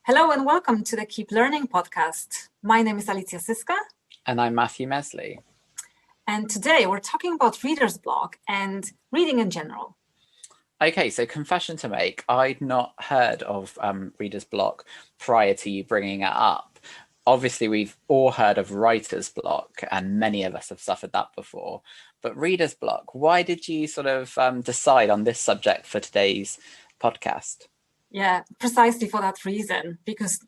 Hello and welcome to the Keep Learning podcast. My name is Alicia Siska. And I'm Matthew Mesley. And today we're talking about reader's block and reading in general. Okay, so confession to make, I'd not heard of reader's block prior to you bringing it up. Obviously, we've all heard of writer's block, and many of us have suffered that before. But reader's block, why did you sort of decide on this subject for today's podcast? Yeah, precisely for that reason, because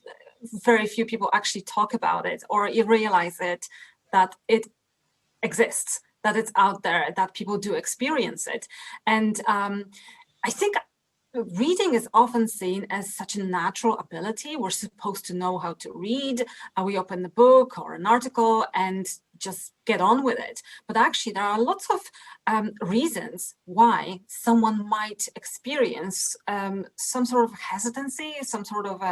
very few people actually talk about it or realize it, that it exists, that it's out there, that people do experience it. And I think reading is often seen as such a natural ability. We're supposed to know how to read. We open the book or an article and just get on with it. But actually, there are lots of reasons why someone might experience some sort of hesitancy, some sort of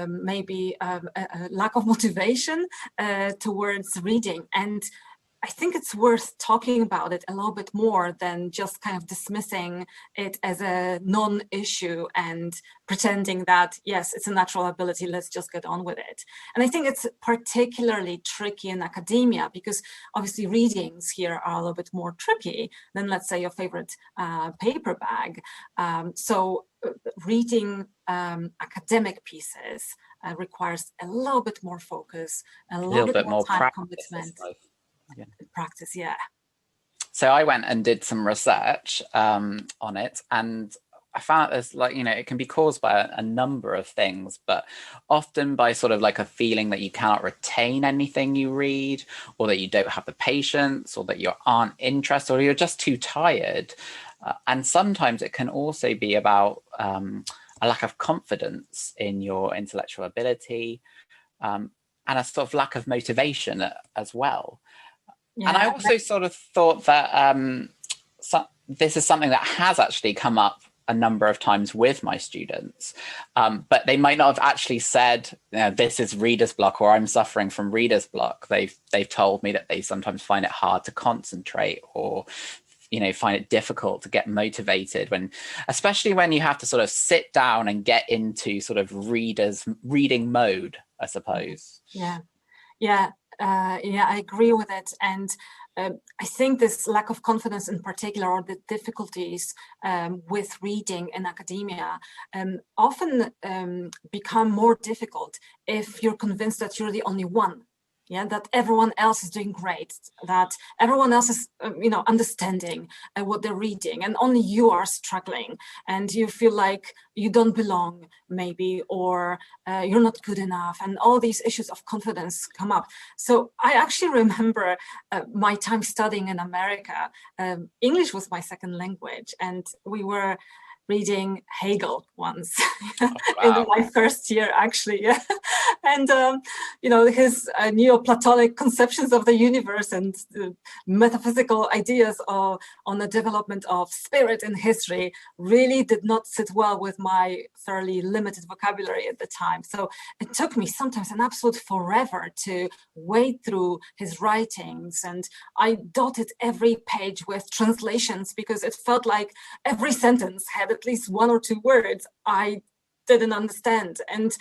maybe a lack of motivation towards reading. And I think it's worth talking about it a little bit more than just kind of dismissing it as a non-issue and pretending that, yes, it's a natural ability, let's just get on with it. And I think it's particularly tricky in academia because obviously readings here are a little bit more tricky than, let's say, your favorite paper bag. So reading academic pieces requires a little bit more focus, a little bit more time commitment. Practice, yeah. So I went and did some research on it, and I found there's it can be caused by a number of things, but often by sort of like a feeling that you cannot retain anything you read, or that you don't have the patience, or that you aren't interested, or you're just too tired. And sometimes it can also be about a lack of confidence in your intellectual ability, and a sort of lack of motivation as well. Yeah, and I also sort of thought that this is something that has actually come up a number of times with my students, but they might not have actually said, this is reader's block, or I'm suffering from reader's block. They've told me that they sometimes find it hard to concentrate, or find it difficult to get motivated especially when you have to sort of sit down and get into sort of reading mode, I suppose. Yeah, I agree with it. And I think this lack of confidence in particular, or the difficulties with reading in academia, often become more difficult if you're convinced that you're the only one. Yeah, that everyone else is doing great, that everyone else is, understanding what they're reading, and only you are struggling, and you feel like you don't belong, maybe, or you're not good enough, and all these issues of confidence come up. So I actually remember my time studying in America. English was my second language, and we were reading Hegel once in my first year, actually. Yeah. And, his Neoplatonic conceptions of the universe and metaphysical ideas on the development of spirit in history really did not sit well with my fairly limited vocabulary at the time. So it took me sometimes an absolute forever to wade through his writings. And I dotted every page with translations because it felt like every sentence had at least one or two words I didn't understand. And,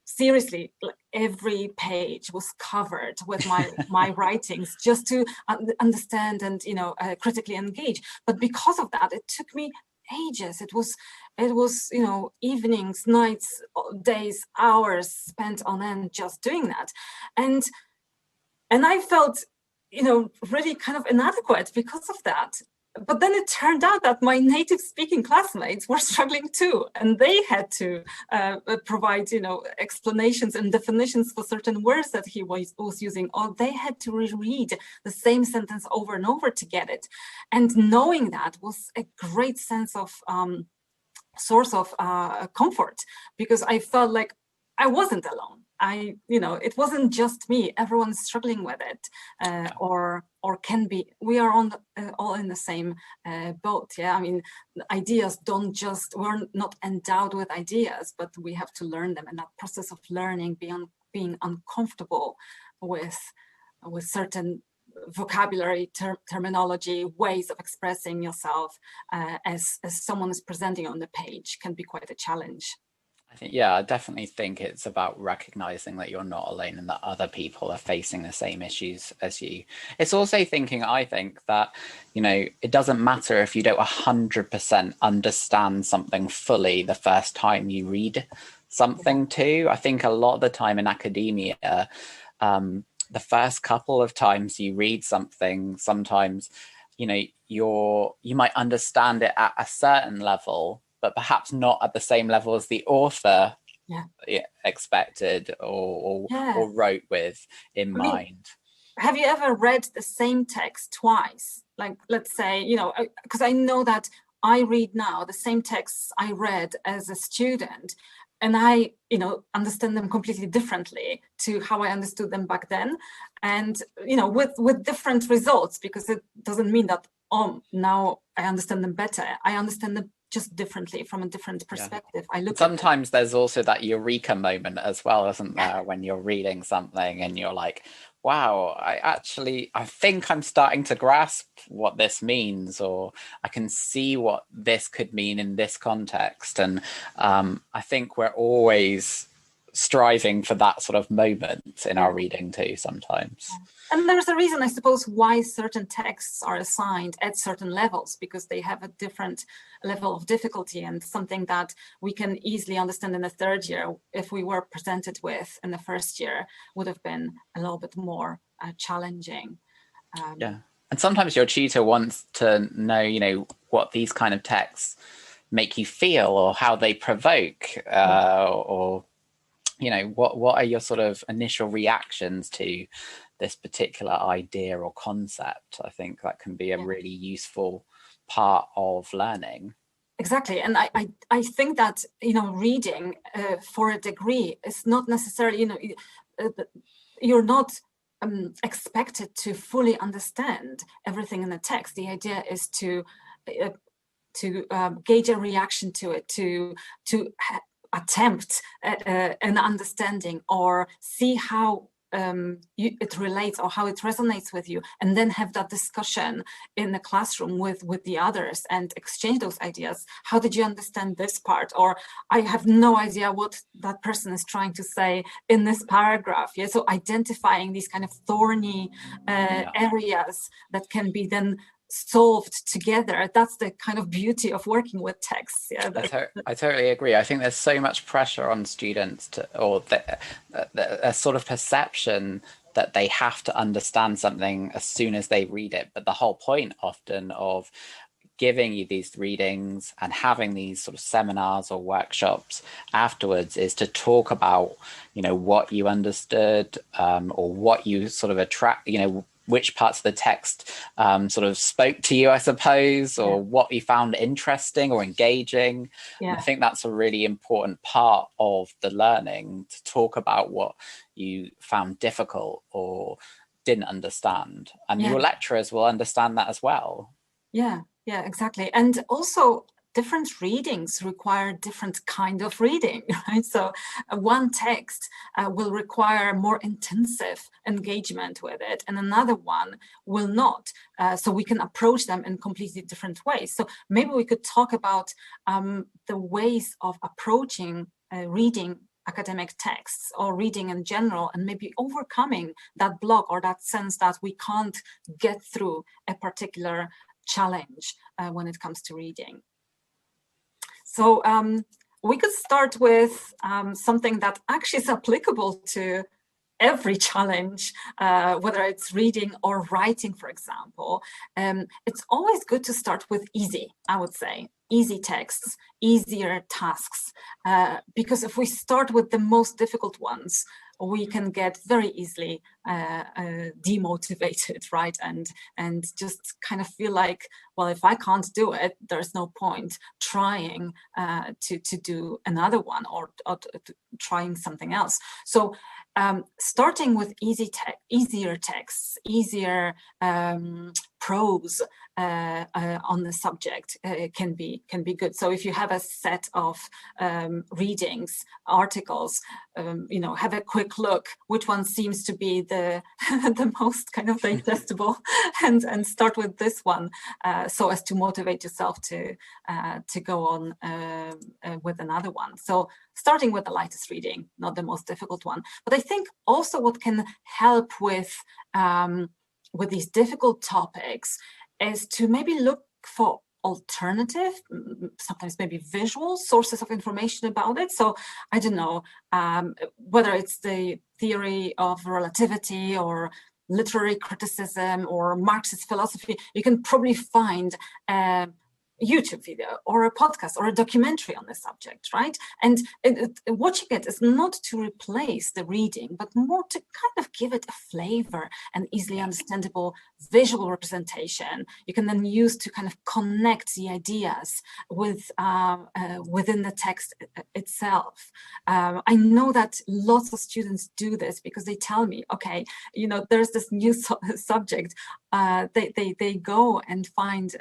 seriously, like every page was covered with my writings just to understand and, critically engage. But because of that, it took me ages. It was, evenings, nights, days, hours spent on end just doing that. And I felt, really kind of inadequate because of that. But then it turned out that my native speaking classmates were struggling too, and they had to provide, explanations and definitions for certain words that he was using, or they had to reread the same sentence over and over to get it. And knowing that was a great sense of source of comfort, because I felt like I wasn't alone. It wasn't just me. Everyone's struggling with it, or can be. We are all in the same boat. Yeah, I mean, ideas we're not endowed with ideas, but we have to learn them. And that process of learning beyond being uncomfortable with certain vocabulary, terminology, ways of expressing yourself as someone is presenting on the page can be quite a challenge. I definitely think it's about recognizing that you're not alone and that other people are facing the same issues as you. It's also thinking, I think, that, it doesn't matter if you don't 100% understand something fully the first time you read something too. I think a lot of the time in academia, the first couple of times you read something, sometimes, you might understand it at a certain level, but perhaps not at the same level as the author expected or wrote with in mind. Have you ever read the same text twice? Like, let's say, because I know that I read now the same texts I read as a student, and I, understand them completely differently to how I understood them back then. And, with different results, because it doesn't mean that, now I understand them better. I understand them just differently from a different perspective. I look sometimes there's also that eureka moment as well, isn't there, when you're reading something and you're like, wow, I think I'm starting to grasp what this means, or I can see what this could mean in this context. And I think we're always striving for that sort of moment in our reading too sometimes. And there's a reason, I suppose, why certain texts are assigned at certain levels, because they have a different level of difficulty, and something that we can easily understand in the third year, if we were presented with in the first year, would have been a little bit more challenging. And sometimes your tutor wants to know, what these kind of texts make you feel, or how they provoke, or what are your sort of initial reactions to this particular idea or concept. I think that can be a really useful part of learning. Exactly. And I think that, reading for a degree is not necessarily, you're not expected to fully understand everything in the text. The idea is to gauge a reaction to it, to attempt an understanding, or see how it relates or how it resonates with you, and then have that discussion in the classroom with the others and exchange those ideas. How did you understand this part? Or I have no idea what that person is trying to say in this paragraph. So identifying these kind of thorny areas that can be then solved together. That's the kind of beauty of working with texts. I totally agree. I think there's so much pressure on students or a sort of perception that they have to understand something as soon as they read it. But the whole point often of giving you these readings and having these sort of seminars or workshops afterwards is to talk about, what you understood, or what you sort of attract, which parts of the text sort of spoke to you, I suppose, or what you found interesting or engaging. I think that's a really important part of the learning, to talk about what you found difficult or didn't understand. And your lecturers will understand that as well. Yeah, exactly. And also, different readings require different kind of reading, right? So one text will require more intensive engagement with it, and another one will not. So we can approach them in completely different ways. So maybe we could talk about the ways of approaching reading academic texts or reading in general, and maybe overcoming that block or that sense that we can't get through a particular challenge when it comes to reading. So we could start with something that actually is applicable to every challenge, whether it's reading or writing, for example. It's always good to start with easy, I would say. Easy texts, easier tasks, because if we start with the most difficult ones, we can get very easily demotivated, right? And just kind of feel like, well, if I can't do it, there's no point trying to do another one or trying something else. So starting with easier texts, easier prose on the subject can be good. So if you have a set of readings, articles, have a quick look which one seems to be the the most kind of digestible, and start with this one, so as to motivate yourself to go on with another one. So starting with the lightest reading, not the most difficult one. But I think also what can help with these difficult topics is to maybe look for alternative, sometimes maybe visual sources of information about it. So I don't know, whether it's the theory of relativity or literary criticism or Marxist philosophy, you can probably find YouTube video or a podcast or a documentary on the subject, right? And watching it is not to replace the reading, but more to kind of give it a flavor and easily understandable visual representation. You can then use to kind of connect the ideas with within the text itself. I know that lots of students do this because they tell me, okay, there's this new subject. They go and find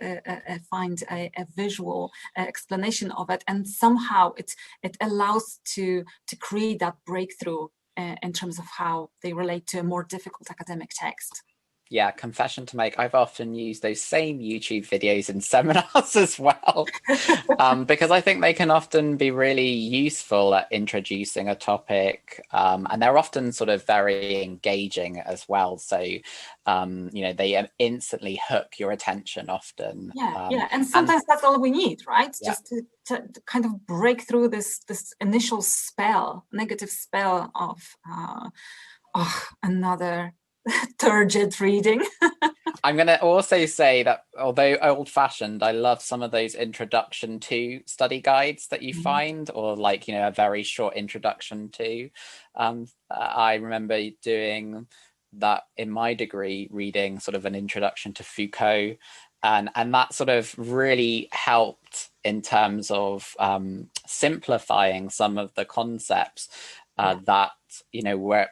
a visual explanation of it, and somehow it allows to create that breakthrough in terms of how they relate to a more difficult academic text. Yeah, confession to make, I've often used those same YouTube videos in seminars as well, because I think they can often be really useful at introducing a topic, and they're often sort of very engaging as well. So, they instantly hook your attention often. Yeah, and sometimes that's all we need, right? Yeah. Just to kind of break through this initial negative spell of another turgid reading. I'm going to also say that although old-fashioned, I love some of those introduction to study guides that you find, or a very short introduction to. I remember doing that in my degree, reading sort of an introduction to Foucault, and that sort of really helped in terms of simplifying some of the concepts that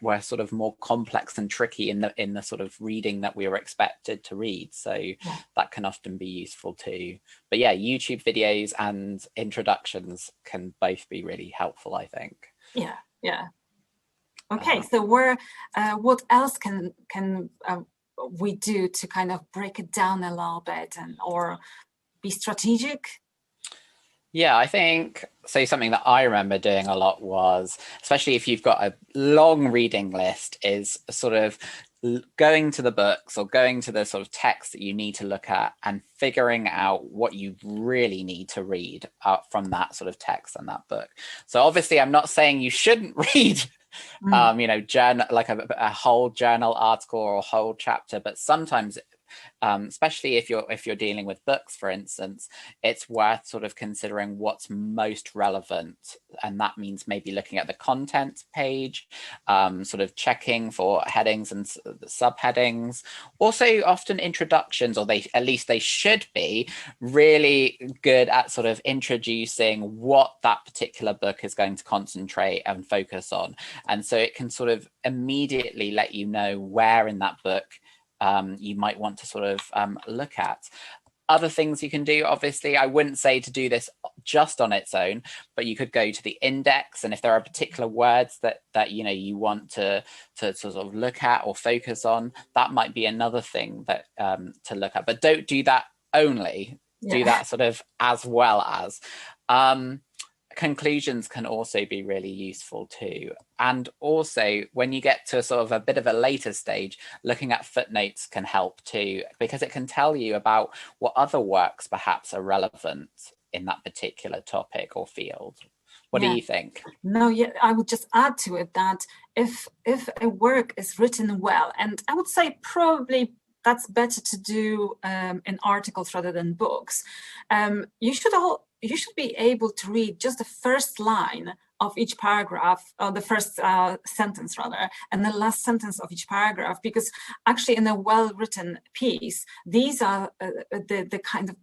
were sort of more complex and tricky in the sort of reading that we were expected to read. So that can often be useful too. But yeah, YouTube videos and introductions can both be really helpful, I think. Yeah. Okay, so what else can we do to kind of break it down a little bit or be strategic? Yeah, I think something that I remember doing a lot was, especially if you've got a long reading list, is sort of going to the books or going to the sort of text that you need to look at and figuring out what you really need to read from that sort of text and that book. So obviously I'm not saying you shouldn't read journal, like a whole journal article or a whole chapter, but sometimes especially if you're dealing with books, for instance, it's worth sort of considering what's most relevant, and that means maybe looking at the content page, sort of checking for headings and subheadings. Also, often introductions, or at least they should be really good at sort of introducing what that particular book is going to concentrate and focus on, and so it can sort of immediately let you know where in that book you might want to sort of look at. Other things you can do, obviously, I wouldn't say to do this just on its own, but you could go to the index, and if there are particular words that you want to sort of look at or focus on, that might be another thing that to look at. But don't do that only. Do that sort of as well as. Conclusions can also be really useful too. And also when you get to sort of a bit of a later stage, looking at footnotes can help too, because it can tell you about what other works perhaps are relevant in that particular topic or field. What do you think? No, I would just add to it that if a work is written well, and I would say probably that's better to do in articles rather than books, you should be able to read just the first line of each paragraph, or the first sentence rather, and the last sentence of each paragraph, because actually in a well-written piece, these are the kind of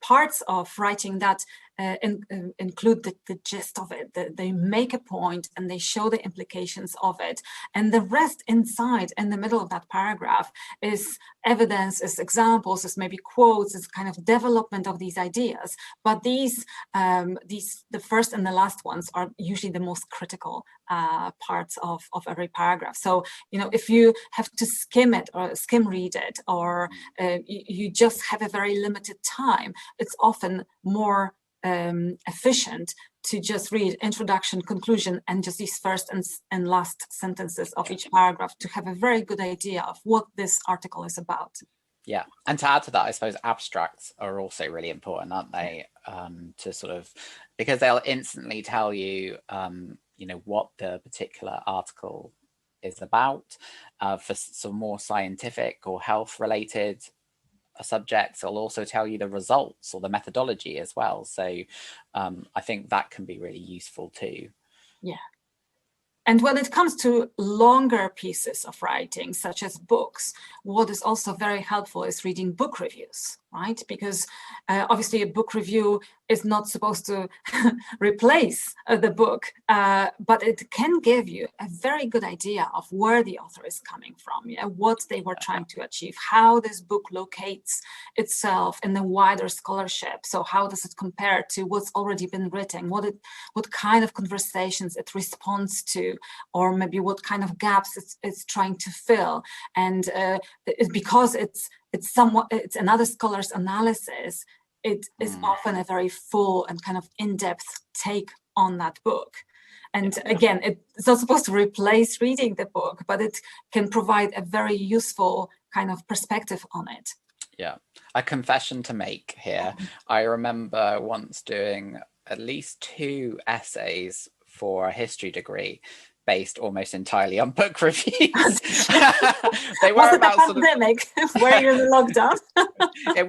parts of writing that include the gist of it. They make a point and they show the implications of it. And the rest inside, in the middle of that paragraph, is evidence, is examples, is maybe quotes, is kind of development of these ideas. But these, the first and the last ones are usually the most critical parts of every paragraph. So, if you have to skim it or skim read it, or you just have a very limited time, it's often more efficient to just read introduction, conclusion, and just these first and last sentences of each paragraph to have a very good idea of what this article is about. Yeah, and to add to that, I suppose abstracts are also really important, aren't they? To sort of, because they'll instantly tell you, what the particular article is about. For some more scientific or health related subjects, it'll also tell you the results or the methodology as well. So I think that can be really useful too. Yeah. And when it comes to longer pieces of writing, such as books, what is also very helpful is reading book reviews, right? Because obviously a book review is not supposed to replace the book, but it can give you a very good idea of where the author is coming from, what they were trying to achieve, how this book locates itself in the wider scholarship. So how does it compare to what's already been written? What kind of conversations it responds to, or maybe what kind of gaps it's trying to fill. And because it's another scholar's analysis, it is often a very full and kind of in-depth take on that book. And again, it's not supposed to replace reading the book, but it can provide a very useful kind of perspective on it. Yeah, a confession to make here. I remember once doing at least 2 essays for a history degree based almost entirely on book reviews. They were about the pandemic. Were you in the lockdown? It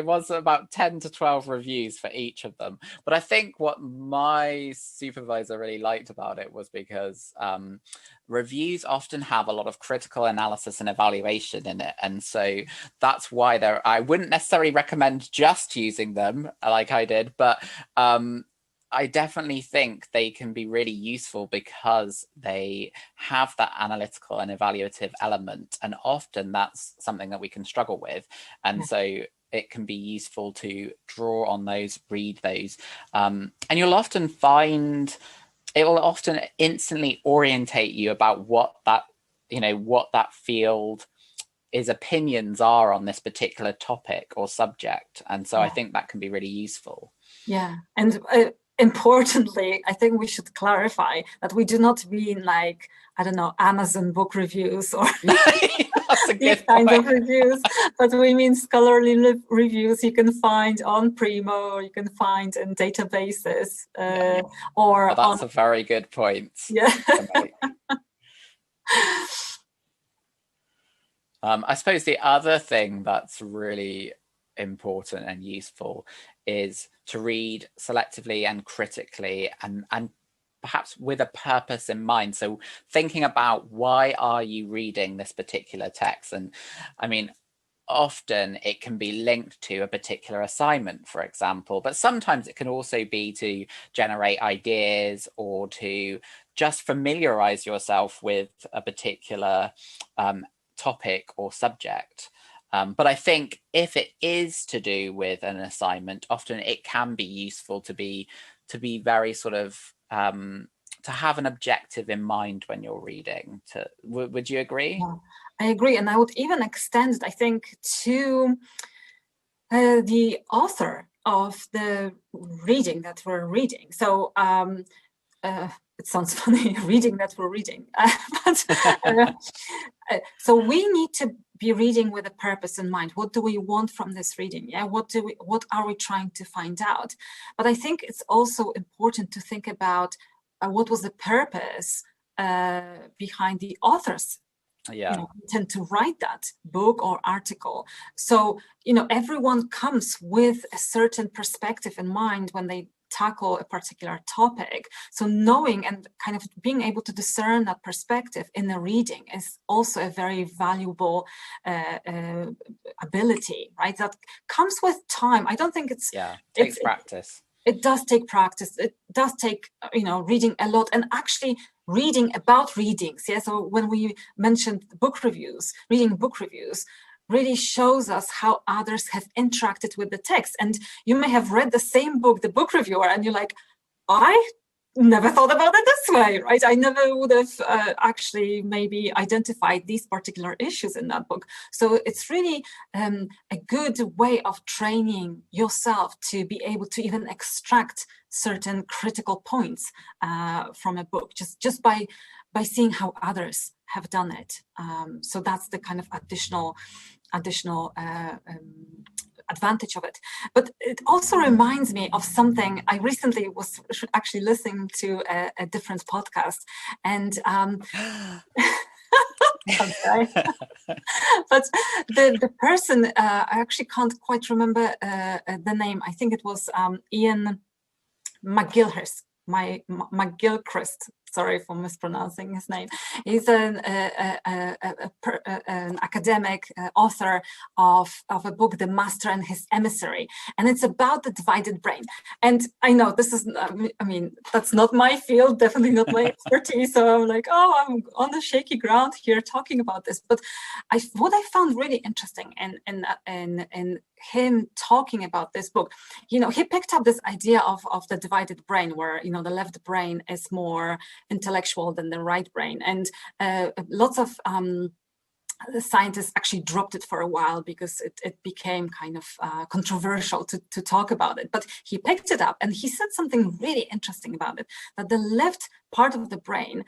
was about 10 to 12 reviews for each of them. But I think what my supervisor really liked about it was because reviews often have a lot of critical analysis and evaluation in it. And so that's why I wouldn't necessarily recommend just using them like I did, but I definitely think they can be really useful because they have that analytical and evaluative element. And often that's something that we can struggle with. And so it can be useful to draw on those, read those. And you'll often find it will often instantly orientate you about what that field is opinions are on this particular topic or subject. And so I think that can be really useful. Yeah. And importantly, I think we should clarify that we do not mean like, I don't know, Amazon book reviews or these kinds of reviews, but we mean scholarly reviews you can find on Primo, or you can find in databases, or that's a very good point. Yeah. I suppose the other thing that's really important and useful is to read selectively and critically and perhaps with a purpose in mind. So thinking about why are you reading this particular text? And I mean, often it can be linked to a particular assignment, for example, but sometimes it can also be to generate ideas or to just familiarize yourself with a particular topic or subject. But I think if it is to do with an assignment, often it can be useful to be very sort of to have an objective in mind when you're reading. Would you agree? Yeah, I agree, and I would even extend it, I think, to the author of the reading that we're reading. So it sounds funny, reading that we're reading. So we need to be reading with a purpose in mind. What do we want from this reading? Yeah, what are we trying to find out? But I think it's also important to think about what was the purpose behind the author's intent to write that book or article. So everyone comes with a certain perspective in mind when they tackle a particular topic. So knowing and kind of being able to discern that perspective in a reading is also a very valuable ability, right? That comes with time. I don't think takes practice. It does take practice. It does take, reading a lot, and actually reading about readings. Yeah. So when we mentioned book reviews, reading book reviews really shows us how others have interacted with the text. And you may have read the same book, the book reviewer, and you're like, I never thought about it this way, right? I never would have actually maybe identified these particular issues in that book. So it's really a good way of training yourself to be able to even extract certain critical points from a book, just by seeing how others have done it. So that's the kind of additional advantage of it. But it also reminds me of something. I recently was actually listening to a different podcast, and okay. But the person, I actually can't quite remember the name. I think it was Ian McGilchrist. Sorry for mispronouncing his name. He's an academic author of a book, The Master and His Emissary, and it's about the divided brain. And I know this is, that's not my field, definitely not my expertise. So I'm like, I'm on the shaky ground here talking about this. But what I found really interesting in him talking about this book, he picked up this idea of the divided brain, where the left brain is more intellectual than the right brain, and lots of the scientists actually dropped it for a while because it became kind of controversial to talk about it. But he picked it up and he said something really interesting about it, that the left part of the brain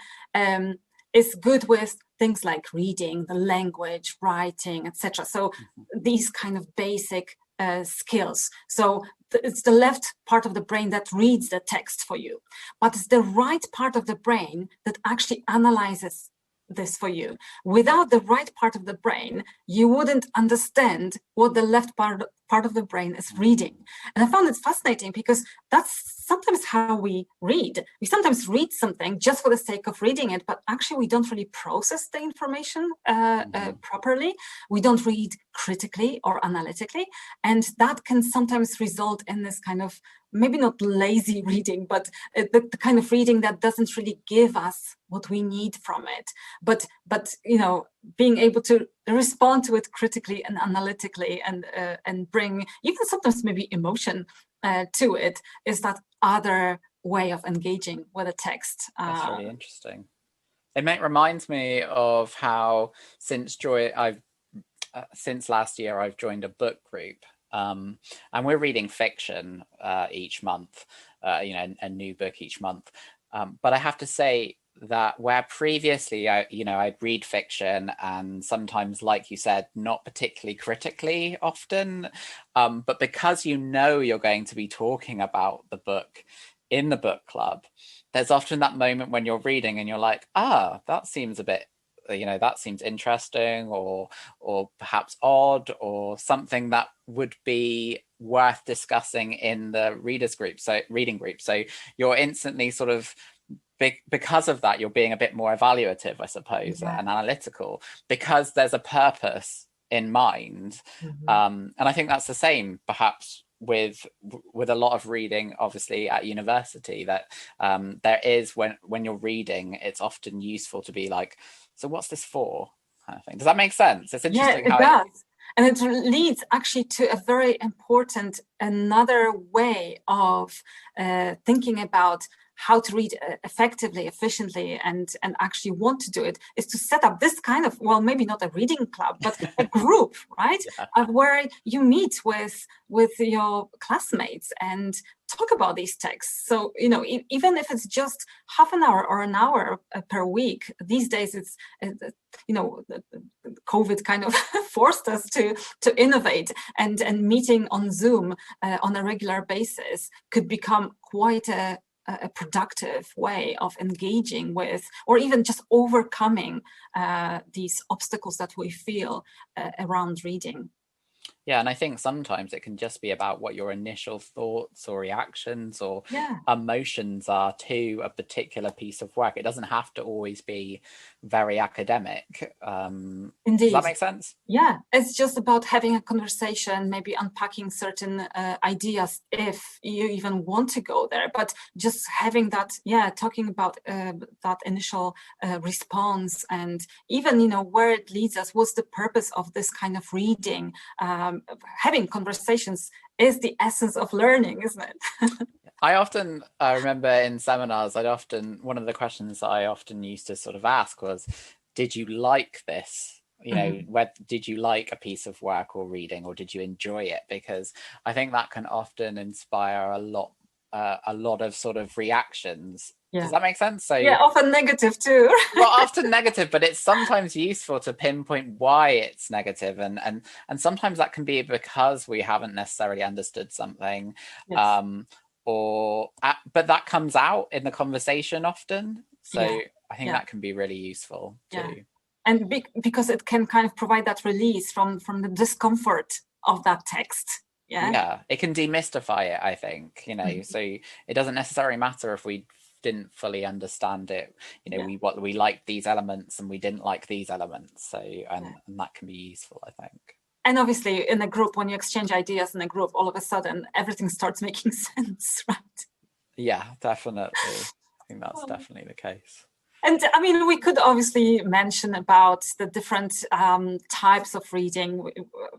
is good with things like reading, the language, writing, etc. So these kind of basic skills. So it's the left part of the brain that reads the text for you, but it's the right part of the brain that actually analyzes this for you. Without the right part of the brain, you wouldn't understand what the left part of the brain is reading. And I found it fascinating because that's sometimes how we read. We sometimes read something just for the sake of reading it, but actually we don't really process the information properly. We don't read critically or analytically. And that can sometimes result in this kind of, maybe not lazy reading, but the kind of reading that doesn't really give us what we need from it. But being able to respond to it critically and analytically, and bring even sometimes maybe emotion to it, is that other way of engaging with a text. That's really interesting. It reminds me of how since last year I've joined a book group. And we're reading fiction each month, a new book each month. But I have to say that where previously I'd read fiction, and sometimes, like you said, not particularly critically often, but because you're going to be talking about the book in the book club, there's often that moment when you're reading and you're like, that seems a bit, that seems interesting, or perhaps odd, or something that would be worth discussing in the reading group. So you're instantly sort of, because of that, you're being a bit more evaluative, I suppose, and analytical, because there's a purpose in mind. And I think that's the same perhaps with a lot of reading, obviously, at university, that there is, when you're reading, it's often useful to be like, so what's this for, kind of thing. Does that make sense? It's interesting. Yeah, it does. And it leads actually to a very important, another way of thinking about how to read effectively, efficiently, and actually want to do it, is to set up this kind of, well, maybe not a reading club, but a group, right? Where you meet with your classmates and talk about these texts. So, even if it's just half an hour or an hour per week, these days it's, COVID kind of forced us to innovate, and meeting on Zoom on a regular basis could become quite a productive way of engaging with, or even just overcoming these obstacles that we feel around reading. Yeah, and I think sometimes it can just be about what your initial thoughts or reactions or Yeah, emotions are to a particular piece of work. It doesn't have to always be very academic. Does that indeed. make sense? Yeah, it's just about having a conversation, maybe unpacking certain ideas if you even want to go there. But just having that, yeah, talking about that initial response, and even, you know, where it leads us, what's the purpose of this kind of reading? Having conversations is the essence of learning, isn't it? I often remember in seminars, one of the questions I often used to sort of ask was, did you like this? You know, Mhm. did you like a piece of work or reading, or did you enjoy it? Because I think that can often inspire a lot of sort of reactions. Does Yeah. that make sense? So, Yeah, often negative too. well, often negative, but it's sometimes useful to pinpoint why it's negative, and sometimes that can be because we haven't necessarily understood something, Yes. um, but that comes out in the conversation often. So Yeah. I think Yeah. that can be really useful Yeah. too. And because it can kind of provide that release from the discomfort of that text. Yeah. Yeah, it can demystify it, I think, Mhm. so it doesn't necessarily matter if we didn't fully understand it. Yeah. We liked these elements and we didn't like these elements. So, Yeah. and that can be useful, I think. And obviously, in a group, when you exchange ideas in a group, all of a sudden everything starts making sense, right? Yeah, definitely. I think that's definitely the case. And I mean, we could obviously mention about the different types of reading.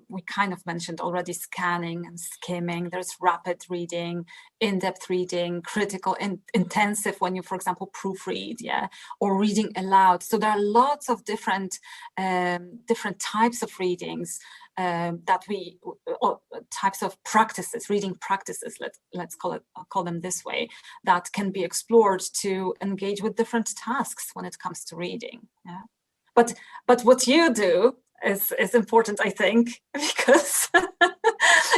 We kind of mentioned already scanning and skimming. There's rapid reading, in-depth reading, critical, intensive when you, for example, proofread, yeah, or reading aloud. So there are lots of different types of readings that we types of practices, reading practices. Let's call them this way, that can be explored to engage with different tasks when it comes to reading. Yeah. But what you do is important, I think, because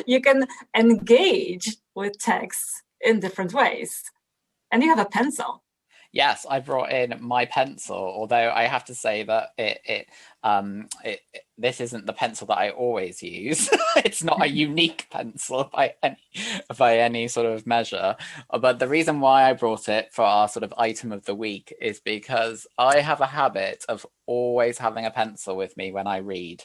you can engage with texts in different ways, and you have a pencil. Yes, I brought in my pencil, although I have to say that this isn't the pencil that I always use. It's not a unique pencil by any sort of measure. But the reason why I brought it for our sort of item of the week is because I have a habit of always having a pencil with me when I read.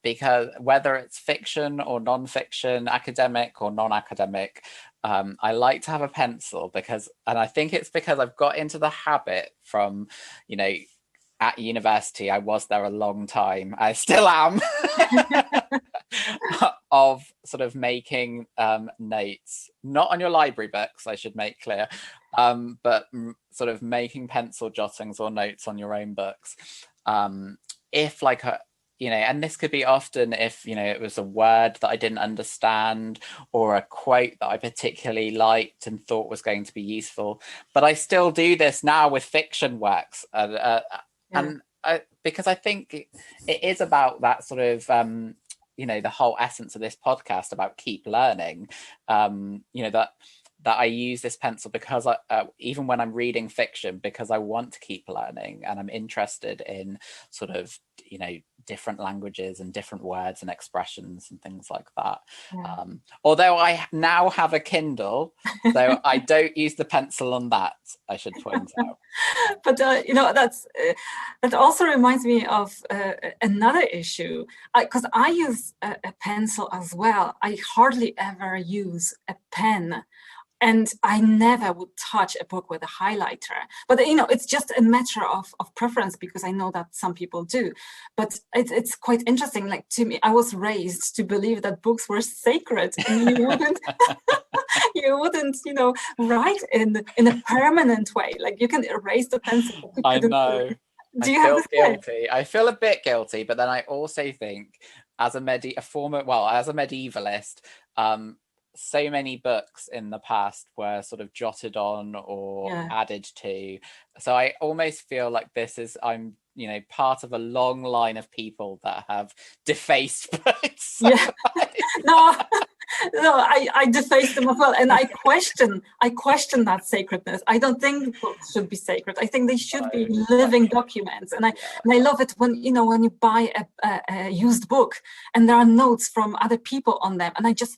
Because whether it's fiction or non-fiction, academic or non-academic, I like to have a pencil and I think it's because I've got into the habit from, you know, at university, I was there a long time. I still am. Of sort of making notes, not on your library books, I should make clear, but sort of making pencil jottings or notes on your own books. If like a and this could be often if it was a word that I didn't understand or a quote that I particularly liked and thought was going to be useful. But I still do this now with fiction works, Yeah. because I think it is about that sort of the whole essence of this podcast about keep learning. That I use this pencil because even when I'm reading fiction, because I want to keep learning and I'm interested in sort of different languages and different words and expressions and things like that. Yeah. Although I now have a Kindle, so I don't use the pencil on that, I should point out. But that also reminds me of another issue, because I use a pencil as well. I hardly ever use a pen, and I never would touch a book with a highlighter. But it's just a matter of preference, because I know that some people do. But it's quite interesting. Like, to me, I was raised to believe that books were sacred, and you wouldn't write in a permanent way. Like, you can erase the pencil, but you I couldn't know. erase. I Do you have feel the same? guilty. I feel a bit guilty, but then I also think, as a medievalist, so many books in the past were sort of jotted on or Yeah. added to. So I almost feel like I'm part of a long line of people that have defaced books. Yeah. No, No, I deface them as well, and I question that sacredness. I don't think books should be sacred. I think they should be living documents, and I love it when you buy a used book and there are notes from other people on them, and I just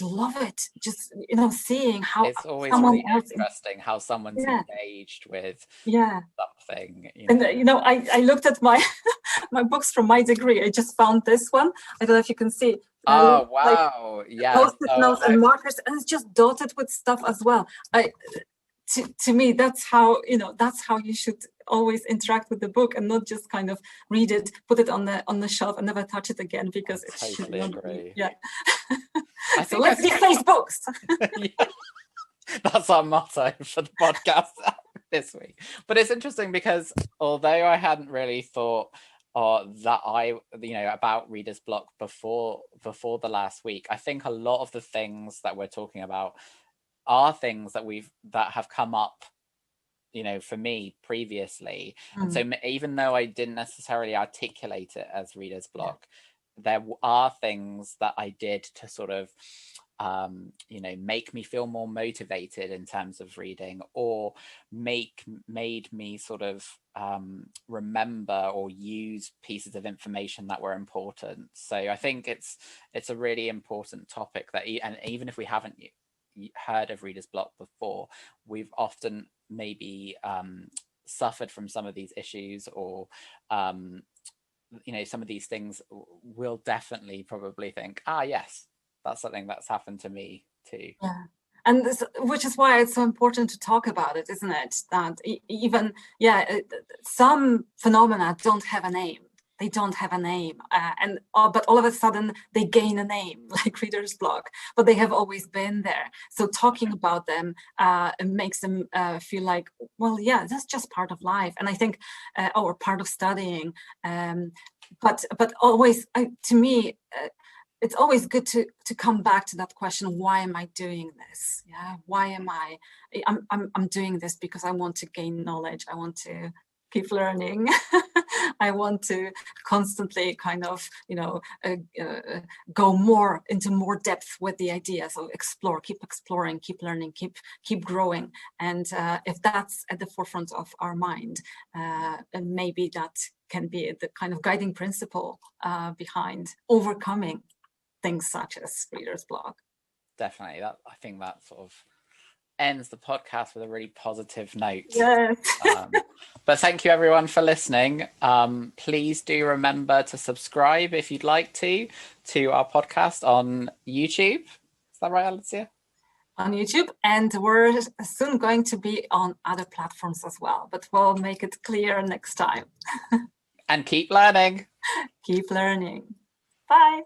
love it. Just seeing how it's always someone really else interesting how someone's engaged with something. And I looked at my my books from my degree. I just found this one. I don't know if you can see. Oh wow! Yes. Post-it notes and markers, and it's just dotted with stuff as well. To me, that's how you should always interact with the book, and not just kind of read it, put it on the shelf, and never touch it again, because it should not agree. Yeah. So let's replace books. That's our motto for the podcast this week. But it's interesting because although I hadn't really thought about reader's block before the last week, I think a lot of the things that we're talking about are things that have come up for me previously. And so even though I didn't necessarily articulate it as reader's block, there are things that I did to sort of make me feel more motivated in terms of reading, or made me sort of remember or use pieces of information that were important. So I think it's a really important topic that, and even if we haven't heard of reader's block before, we've often maybe suffered from some of these issues, or some of these things. We'll definitely probably think, yes, that's something that's happened to me too. Yeah. And which is why it's so important to talk about it, isn't it? That even some phenomena don't have a name. They don't have a name, but all of a sudden they gain a name, like reader's block. But they have always been there. So talking about them makes them feel like, well, yeah, that's just part of life. And I think, or part of studying. But always, to me, it's always good to come back to that question: why am I doing this? Yeah, why am I'm doing this because I want to gain knowledge. I want to keep learning. I want to constantly kind of, go into more depth with the idea. So keep exploring, keep learning, keep growing. And if that's at the forefront of our mind, maybe that can be the kind of guiding principle behind overcoming things such as reader's block. Definitely. I think that sort of ends the podcast with a really positive note. Yes. But thank you everyone for listening. Please do remember to subscribe if you'd like to our podcast on YouTube. Is that right, Alicia? On YouTube, and we're soon going to be on other platforms as well, but we'll make it clear next time. And keep learning. Keep learning. Bye.